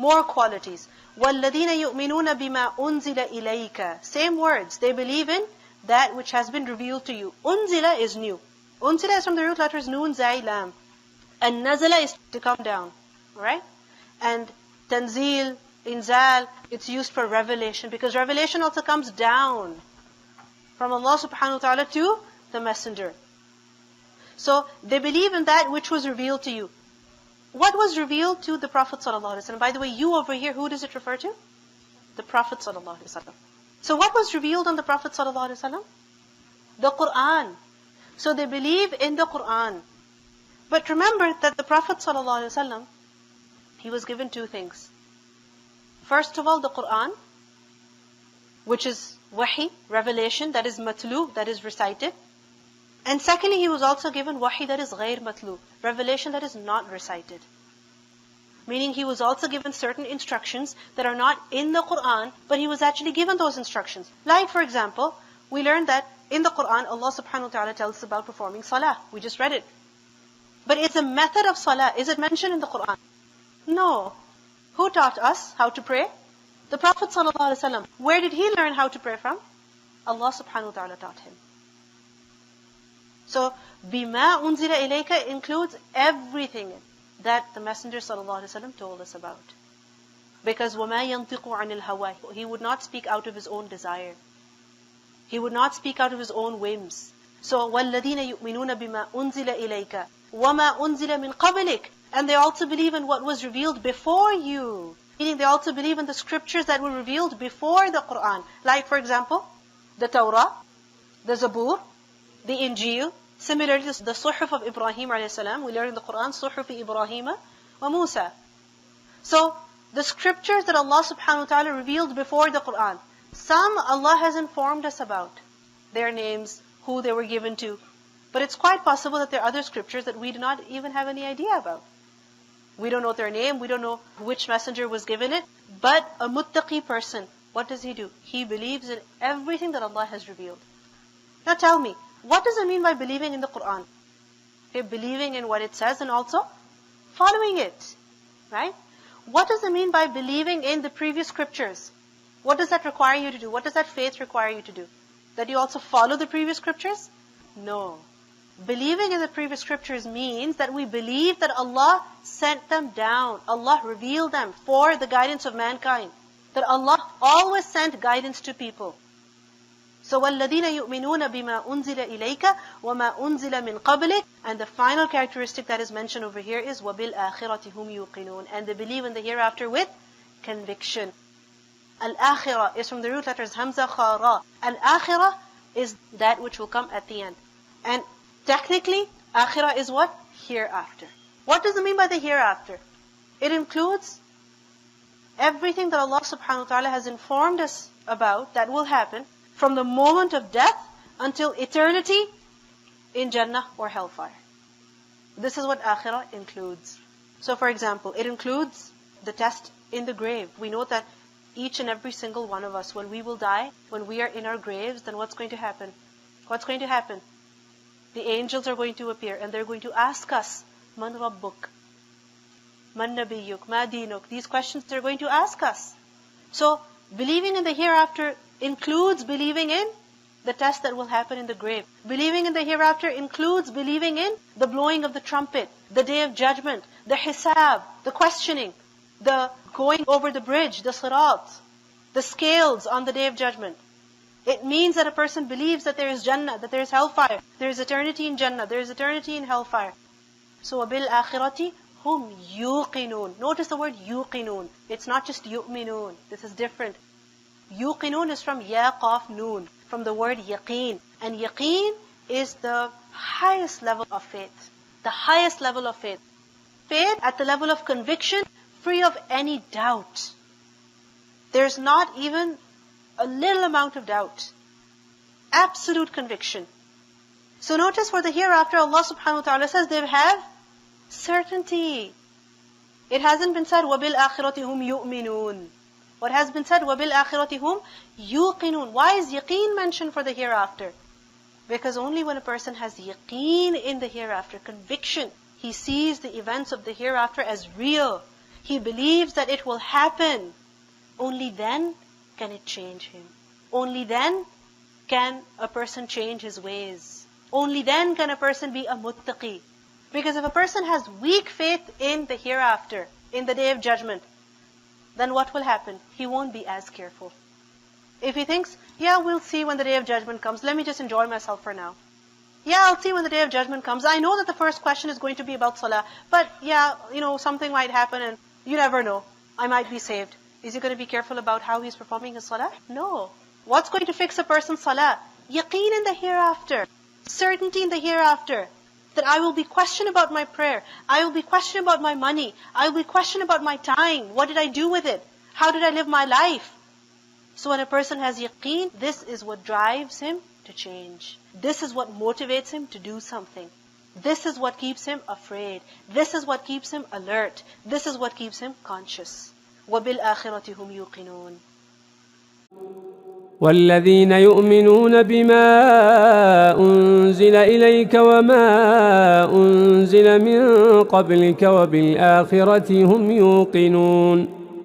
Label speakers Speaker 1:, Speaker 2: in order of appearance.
Speaker 1: more qualities. وَالَّذِينَ يُؤْمِنُونَ بِمَا أُنزِلَ إِلَيْكَ. Same words. They believe in that which has been revealed to you. Unzila is new. Unzila is from the root letters Noon, Zai, Lam. And Nazala is to come down. Right? And Tanzil, Inzal, it's used for revelation, because revelation also comes down from Allah subhanahu wa ta'ala to the messenger. So they believe in that which was revealed to you. What was revealed to the Prophet sallallahu alaihi wasallam? By the way, you over here, who does it refer to? The Prophet sallallahu alaihi wasallam. So what was revealed on the Prophet sallallahu alaihi wasallam? The Quran. So they believe in the Quran. But remember that the Prophet sallallahu alaihi wasallam, he was given two things. First of all, the Quran, which is wahi, revelation, that is matlu, that is recited. And secondly, he was also given wahi, that is ghair matlu, revelation that is not recited. Meaning he was also given certain instructions that are not in the Quran, but he was actually given those instructions. Like, for example, we learned that in the Quran, Allah subhanahu wa ta'ala tells us about performing salah. We just read it. But it's a method of salah. Is it mentioned in the Quran? No. Who taught us how to pray? The Prophet sallallahu alaihi wasallam. Where did he learn how to pray from? Allah subhanahu wa ta'ala taught him. So, bima unzila ilayka includes everything that the Messenger sallallahu alaihi wasallam told us about. Because وَمَا يَنْطِقُ عَنِ الْهَوَى, he would not speak out of his own desire. He would not speak out of his own whims. So, وَالَّذِينَ يُؤْمِنُونَ بِمَا أُنزِلَ إِلَيْكَ وَمَا أُنزِلَ مِنْ قَبْلِكَ. And they also believe in what was revealed before you. Meaning they also believe in the scriptures that were revealed before the Quran. Like, for example, the Torah, the Zabur, the Injil. Similarly, the Suhuf of Ibrahim alayhi salam. We learn in the Quran, Suhuf Ibrahim wa Musa. So, the scriptures that Allah subhanahu wa ta'ala revealed before the Quran. Some Allah has informed us about. Their names, who they were given to. But it's quite possible that there are other scriptures that we do not even have any idea about. We don't know their name, we don't know which messenger was given it. But a muttaqi person, what does he do? He believes in everything that Allah has revealed. Now tell me, what does it mean by believing in the Quran? Okay, believing in what it says and also following it. Right? What does it mean by believing in the previous scriptures? What does that require you to do? What does that faith require you to do? That you also follow the previous scriptures? No. Believing in the previous scriptures means that we believe that Allah sent them down. Allah revealed them for the guidance of mankind. That Allah always sent guidance to people. So, وَالَّذِينَ يُؤْمِنُونَ بِمَا أُنزِلَ إِلَيْكَ وَمَا أُنزِلَ مِنْ قَبْلِكَ. And the final characteristic that is mentioned over here is وَبِالْآخِرَةِ هُمْ يُوقِنُونَ. And they believe in the hereafter with conviction. Al-akhirah is from the root letters Hamza, Kha, Ra. Al-akhirah is that which will come at the end. And technically, akhirah is what? Hereafter. What does it mean by the hereafter? It includes everything that Allah subhanahu wa ta'ala has informed us about that will happen from the moment of death until eternity in Jannah or hellfire. This is what akhirah includes. So for example, it includes the test in the grave. We know that each and every single one of us, when we will die, when we are in our graves, then what's going to happen? What's going to happen? The angels are going to appear and they're going to ask us, Man Rabbuk? Man Nabiyyuk? Ma Dinuk? These questions they're going to ask us. So, believing in the hereafter includes believing in the test that will happen in the grave. Believing in the hereafter includes believing in the blowing of the trumpet, the day of judgment, the hisab, the questioning, the going over the bridge, the sirat, the scales on the day of judgment. It means that a person believes that there is Jannah, that there is hellfire, there is eternity in Jannah, there is eternity in hellfire. So, وَبِالْآخِرَةِ هُمْ يُوقِنُونَ. Notice the word yuqinun. It's not just yu'minun. This is different. Yuqinun is from ya, qaf, noon, from the word yaqeen. And yaqeen is the highest level of faith. The highest level of faith. Faith at the level of conviction, free of any doubt. There's not even a little amount of doubt. Absolute conviction. So notice for the hereafter, Allah subhanahu wa ta'ala says they have certainty. It hasn't been said, وَبِالْآخِرَةِ هُمْ يُؤْمِنُونَ. What has been said, وَبِالْآخِرَةِ هُمْ يُوقِنُونَ. Why is yaqeen mentioned for the hereafter? Because only when a person has yaqeen in the hereafter, conviction, he sees the events of the hereafter as real. He believes that it will happen. Only then can it change him. Only then can a person change his ways. Only then can a person be a muttaqi. Because if a person has weak faith in the hereafter, in the day of judgment, then what will happen? He won't be as careful. If he thinks, yeah, we'll see when the day of judgment comes, let me just enjoy myself for now. Yeah, I'll see when the day of judgment comes. I know that the first question is going to be about salah, but yeah, something might happen and you never know. I might be saved. Is he going to be careful about how he's performing his salah? No. What's going to fix a person's salah? Yaqeen in the hereafter. Certainty in the hereafter. That I will be questioned about my prayer. I will be questioned about my money. I will be questioned about my time. What did I do with it? How did I live my life? So when a person has yaqeen, this is what drives him to change. This is what motivates him to do something. This is what keeps him afraid. This is what keeps him alert. This is what keeps him conscious. وَبِالْآخِرَةِ هُمْ يُوقِنُونَ.
Speaker 2: والذين يؤمنون بما أنزل إليك وما أنزل من قبلك وبالآخرة هم يوقنون